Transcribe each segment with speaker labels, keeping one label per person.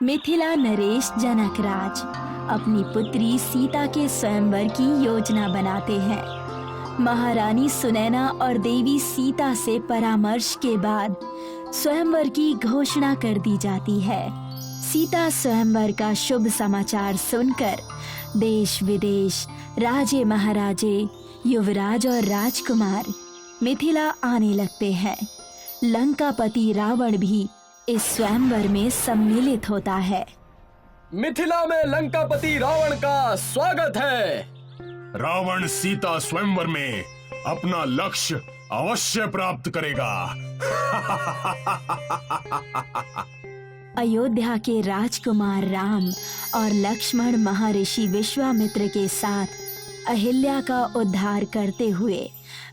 Speaker 1: मिथिला नरेश जनकराज अपनी पुत्री सीता के स्वयंवर की योजना बनाते हैं। महारानी सुनैना और देवी सीता से परामर्श के बाद स्वयंवर की घोषणा कर दी जाती है। सीता स्वयंवर का शुभ समाचार सुनकर देश विदेश, राजे महाराजे, युवराज और राजकुमार मिथिला आने लगते हैं। लंकापति रावण भी इस स्वयंवर में सम्मिलित होता है।
Speaker 2: मिथिला में लंकापति रावण का स्वागत है।
Speaker 3: रावण सीता स्वयंवर में अपना लक्ष्य अवश्य प्राप्त करेगा।
Speaker 1: अयोध्या के राजकुमार राम और लक्ष्मण महर्षि विश्वामित्र के साथ अहिल्या का उद्धार करते हुए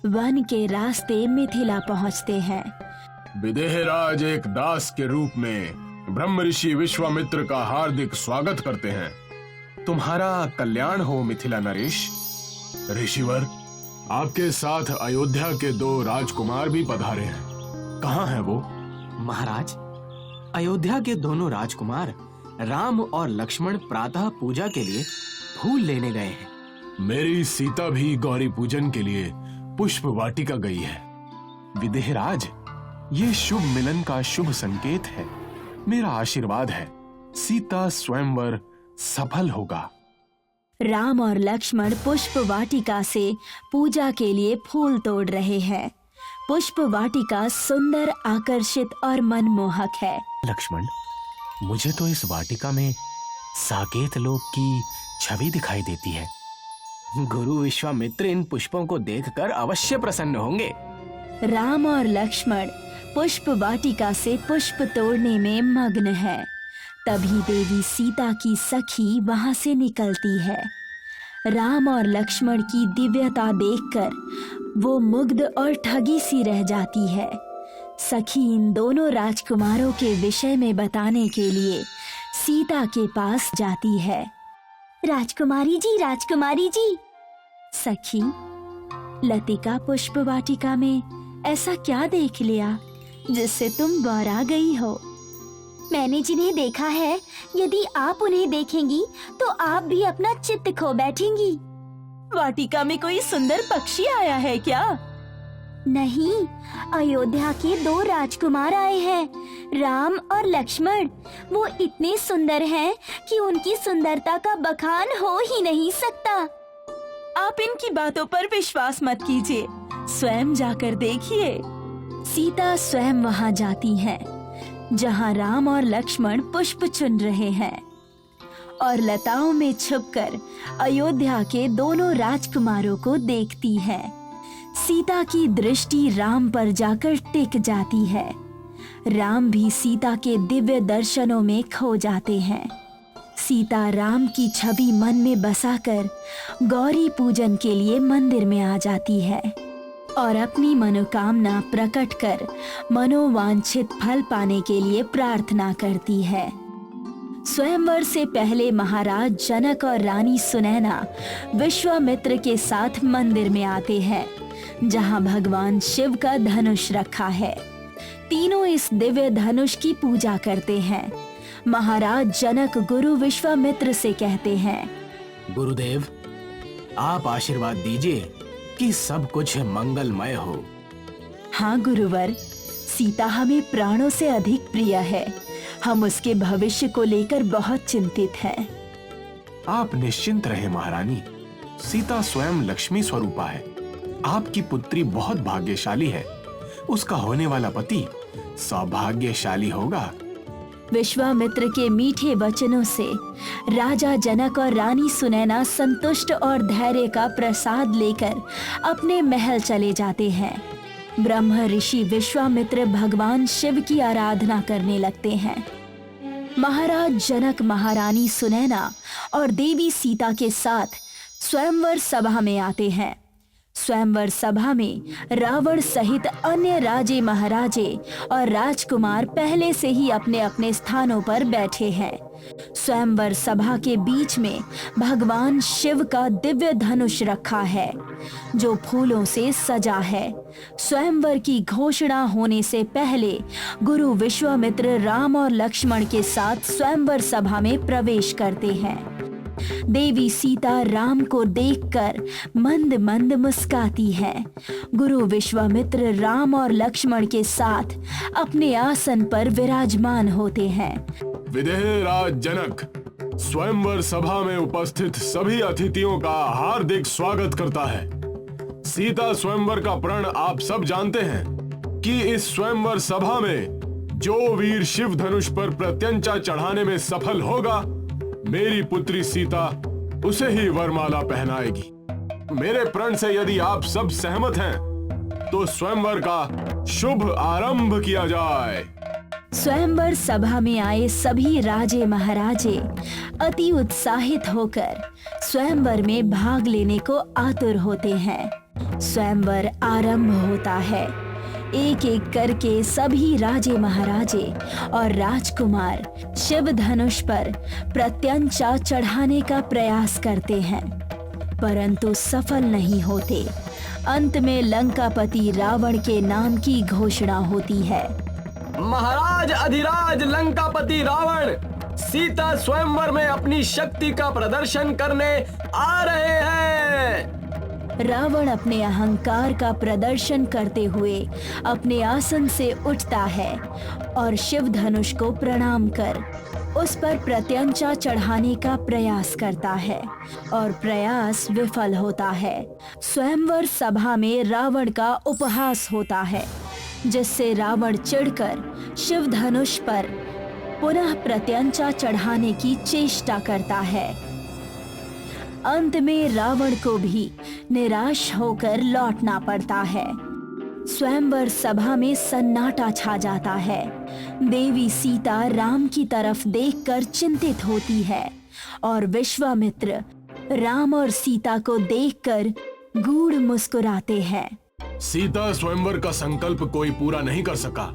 Speaker 1: वन के रास्ते मिथिला पहुंचते हैं।
Speaker 3: विदेहराज एक दास के रूप में ब्रह्म ऋषि विश्वामित्र का हार्दिक स्वागत करते हैं। तुम्हारा कल्याण हो मिथिला नरेश। ऋषिवर, आपके साथ अयोध्या के 2 राजकुमार भी पधारे हैं। कहाँ हैं वो?
Speaker 4: महाराज, अयोध्या के दोनों राजकुमार राम और लक्ष्मण प्रातः पूजा के लिए फूल लेने गए हैं।
Speaker 3: मेरी सीता भी गौरी पूजन के लिए पुष्प वाटिका गई है। विदेहराज, ये शुभ मिलन का शुभ संकेत है। मेरा आशीर्वाद है, सीता स्वयंवर सफल होगा।
Speaker 1: राम और लक्ष्मण पुष्प वाटिका से पूजा के लिए फूल तोड़ रहे हैं। पुष्प वाटिका सुंदर, आकर्षित और मनमोहक है।
Speaker 4: लक्ष्मण, मुझे तो इस वाटिका में साकेत लोक की छवि दिखाई देती है। गुरु विश्वामित्र इन पुष्पों को देखकर अवश्य प्रसन्न होंगे।
Speaker 1: राम और लक्ष्मण पुष्प वाटिका से पुष्प तोड़ने में मग्न है। तभी देवी सीता की सखी वहां से निकलती है। राम और लक्ष्मण की दिव्यता देखकर वो मुग्ध और ठगी सी रह जाती है। सखी इन दोनों राजकुमारों के विषय में बताने के लिए सीता के पास जाती है। राजकुमारी जी। सखी, लतिका पुष्प वाटिका में ऐसा क्या देख लिया जिससे तुम बौरा गई हो?
Speaker 5: मैंने जिन्हें देखा है, यदि आप उन्हें देखेंगी तो आप भी अपना चित्त खो बैठेंगी।
Speaker 1: वाटिका में कोई सुंदर पक्षी आया है क्या?
Speaker 5: नहीं, अयोध्या के 2 राजकुमार आए हैं, राम और लक्ष्मण। वो इतने सुंदर हैं कि उनकी सुंदरता का बखान हो ही नहीं सकता।
Speaker 1: आप इनकी बातों पर विश्वास मत कीजिए, स्वयं जाकर देखिए। सीता स्वयं वहां जाती हैं, जहां राम और लक्ष्मण पुष्प चुन रहे हैं, और लताओं में छुपकर अयोध्या के दोनों राजकुमारों को देखती है। सीता की दृष्टि राम पर जाकर टिक जाती है। राम भी सीता के दिव्य दर्शनों में खो जाते हैं। सीता राम की छवि मन में बसाकर गौरी पूजन के लिए मंदिर में आ जाती है और अपनी मनोकामना प्रकट कर मनोवांछित फल पाने के लिए प्रार्थना करती है। स्वयंवर से पहले महाराज जनक और रानी सुनैना विश्वामित्र के साथ मंदिर में आते हैं, जहां भगवान शिव का धनुष रखा है। तीनों इस दिव्य धनुष की पूजा करते हैं। महाराज जनक गुरु विश्वामित्र से कहते हैं,
Speaker 4: गुरुदेव, आप आशीर्वाद दीजिए कि सब कुछ मंगलमय हो।
Speaker 1: हाँ गुरुवर, सीता हमें प्राणों से अधिक प्रिय है। हम उसके भविष्य को लेकर बहुत चिंतित हैं।
Speaker 3: आप निश्चिंत रहे महारानी, सीता स्वयं लक्ष्मी स्वरूपा है। आपकी पुत्री बहुत भाग्यशाली है। उसका होने वाला पति सौभाग्यशाली होगा।
Speaker 1: विश्वामित्र के मीठे वचनों से राजा जनक और रानी सुनैना संतुष्ट और धैर्य का प्रसाद लेकर अपने महल चले जाते हैं। ब्रह्म ऋषि विश्वामित्र भगवान शिव की आराधना करने लगते हैं। महाराज जनक महारानी सुनैना और देवी सीता के साथ स्वयंवर सभा में आते हैं। स्वयंवर सभा में रावण सहित अन्य राजे महाराजे और राजकुमार पहले से ही अपने अपने स्थानों पर बैठे हैं। स्वयंवर सभा के बीच में भगवान शिव का दिव्य धनुष रखा है जो फूलों से सजा है। स्वयंवर की घोषणा होने से पहले गुरु विश्वामित्र राम और लक्ष्मण के साथ स्वयंवर सभा में प्रवेश करते हैं। देवी सीता राम को देखकर मंद मंद मुस्काती है। गुरु विश्वामित्र राम और लक्ष्मण के साथ अपने आसन पर विराजमान होते हैं।
Speaker 3: विदेह राज जनक स्वयंवर सभा में उपस्थित सभी अतिथियों का हार्दिक स्वागत करता है। सीता स्वयंवर का प्रण आप सब जानते हैं कि इस स्वयंवर सभा में जो वीर शिव धनुष पर प्रत्यंचा चढ़ाने में सफल होगा, मेरी पुत्री सीता उसे ही वरमाला पहनाएगी। मेरे प्रण से यदि आप सब सहमत हैं, तो स्वयंवर का शुभ आरंभ किया जाए।
Speaker 1: स्वयंवर सभा में आए सभी राजे महाराजे अति उत्साहित होकर स्वयंवर में भाग लेने को आतुर होते हैं। स्वयंवर आरंभ होता है। एक एक करके सभी राजे महाराजे और राजकुमार शिव धनुष पर प्रत्यंचा चढ़ाने का प्रयास करते हैं, परंतु सफल नहीं होते। अंत में लंकापति रावण के नाम की घोषणा होती है।
Speaker 2: महाराज अधिराज लंकापति रावण सीता स्वयंवर में अपनी शक्ति का प्रदर्शन करने आ रहे हैं।
Speaker 1: रावण अपने अहंकार का प्रदर्शन करते हुए अपने आसन से उठता है और शिव धनुष को प्रणाम कर उस पर प्रत्यंचा चढ़ाने का प्रयास करता है और प्रयास विफल होता है। स्वयंवर सभा में रावण का उपहास होता है, जिससे रावण चिढ़कर शिव धनुष पर पुनः प्रत्यंचा चढ़ाने की चेष्टा करता है। अंत में रावण को भी निराश होकर लौटना पड़ता है। स्वयंवर सभा में सन्नाटा छा जाता है। देवी सीता राम की तरफ देखकर चिंतित होती है और विश्वामित्र राम और सीता को देखकर गूढ़ मुस्कुराते हैं।
Speaker 3: सीता स्वयंवर का संकल्प कोई पूरा नहीं कर सका।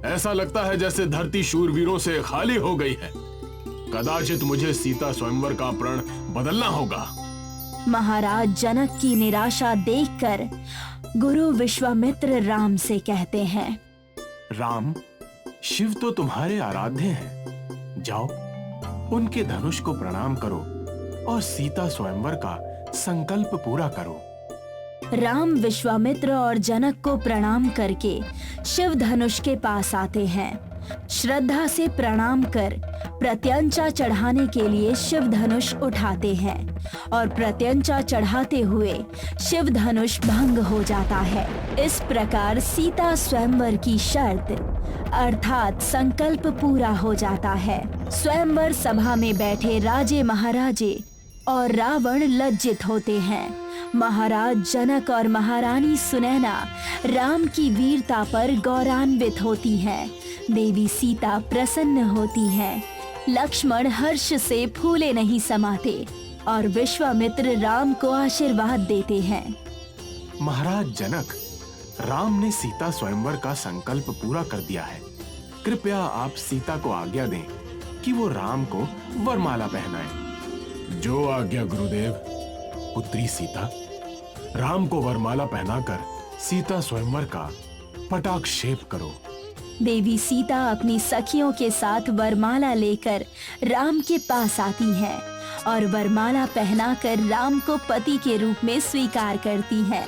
Speaker 3: ऐसा लगता है जैसे धरती शूरवीरों से खाली हो गई है। कदाचित मुझे सीता स्वयंवर का प्रण बदलना होगा।
Speaker 1: महाराज जनक की निराशा देखकर गुरु विश्वामित्र राम से कहते हैं,
Speaker 4: राम, शिव तो तुम्हारे आराध्य हैं। जाओ, उनके धनुष को प्रणाम करो और सीता स्वयंवर का संकल्प पूरा करो।
Speaker 1: राम विश्वामित्र और जनक को प्रणाम करके शिव धनुष के पास आते हैं। श्रद्धा से प्रणाम कर प्रत्यंचा चढ़ाने के लिए शिव धनुष उठाते हैं और प्रत्यंचा चढ़ाते हुए शिव धनुष भंग हो जाता है। इस प्रकार सीता स्वयंवर की शर्त अर्थात संकल्प पूरा हो जाता है। स्वयंवर सभा में बैठे राजे महाराजे और रावण लज्जित होते हैं। महाराज जनक और महारानी सुनैना राम की वीरता पर गौरवान्वित होती हैं। देवी सीता प्रसन्न होती हैं। लक्ष्मण हर्ष से फूले नहीं समाते और विश्वामित्र राम को आशीर्वाद देते हैं।
Speaker 4: महाराज जनक, राम ने सीता स्वयंवर का संकल्प पूरा कर दिया है। कृपया आप सीता को आज्ञा दें कि वो राम को वरमाला पहनाएं।
Speaker 3: जो आज्ञा गुरुदेव।
Speaker 4: पुत्री सीता,
Speaker 3: राम को वरमाला पहनाकर सीता स्वयंवर का पटाक्षेप करो।
Speaker 1: देवी सीता अपनी सखियों के साथ वरमाला लेकर राम के पास आती हैं और वरमाला पहनाकर राम को पति के रूप में स्वीकार करती हैं।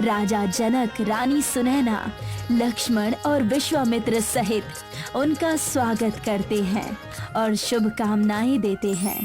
Speaker 1: राजा जनक, रानी सुनैना, लक्ष्मण और विश्वामित्र सहित उनका स्वागत करते हैं और शुभकामनाएं देते हैं।